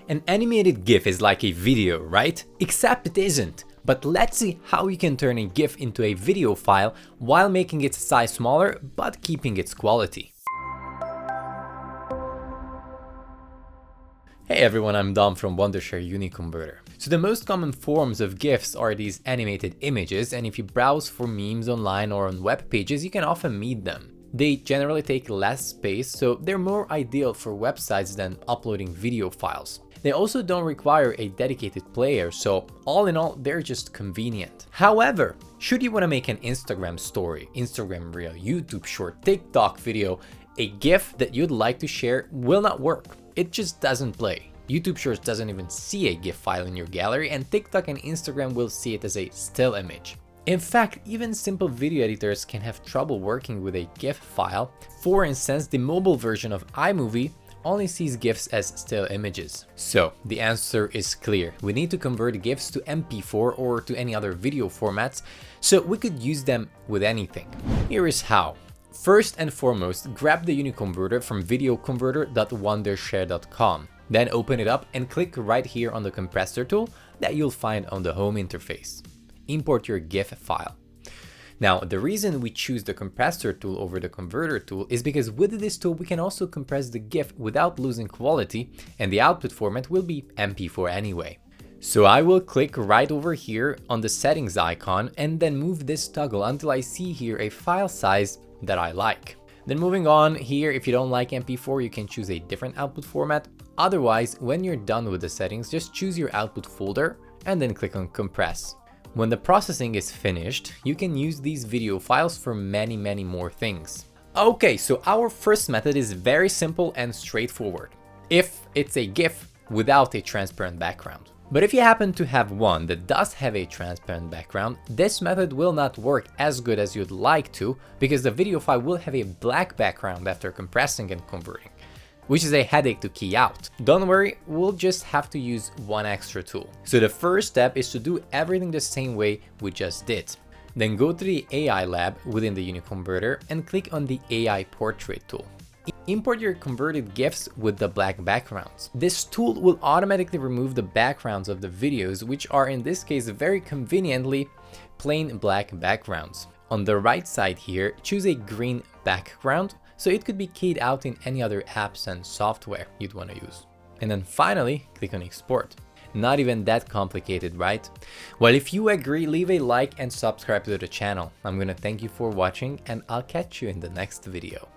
An animated GIF is like a video, right? Except it isn't. But let's see how you can turn a GIF into a video file while making its size smaller but keeping its quality. Hey everyone, I'm Dom from Wondershare UniConverter. So the most common forms of GIFs are these animated images, and if you browse for memes online or on web pages, you can often meet them. They generally take less space, so they're more ideal for websites than uploading video files. They also don't require a dedicated player, so all in all, they're just convenient. However, should you want to make an Instagram story, Instagram reel, YouTube short, TikTok video, a GIF that you'd like to share will not work. It just doesn't play. YouTube Shorts doesn't even see a GIF file in your gallery, and TikTok and Instagram will see it as a still image. In fact, even simple video editors can have trouble working with a GIF file. For instance, the mobile version of iMovie only sees GIFs as still images. So the answer is clear. We need to convert GIFs to Mp4 or to any other video formats, so we could use them with anything. Here is how. First and foremost, grab the UniConverter from videoconverter.wondershare.com. Then open it up and click right here on the compressor tool that you'll find on the home interface. Import your GIF file. Now, the reason we choose the compressor tool over the converter tool is because with this tool we can also compress the GIF without losing quality, and the output format will be Mp4 anyway. So I will click right over here on the settings icon and then move this toggle until I see here a file size that I like. Then moving on here, if you don't like Mp4, you can choose a different output format. Otherwise, when you're done with the settings, just choose your output folder and then click on compress. When the processing is finished, you can use these video files for many more things. Okay, so our first method is very simple and straightforward. If it's a GIF without a transparent background. But if you happen to have one that does have a transparent background, this method will not work as good as you'd like to, because the video file will have a black background after compressing and converting, which is a headache to key out. Don't worry, we'll just have to use one extra tool. So the first step is to do everything the same way we just did. Then go to the AI lab within the UniConverter and click on the AI portrait tool. Import your converted GIFs with the black backgrounds. This tool will automatically remove the backgrounds of the videos, which are in this case very conveniently plain black backgrounds. On the right side here, choose a green background, so it could be keyed out in any other apps and software you'd want to use. And then finally, click on export. Not even that complicated, right? Well, if you agree, leave a like and subscribe to the channel. I'm gonna thank you for watching, and I'll catch you in the next video.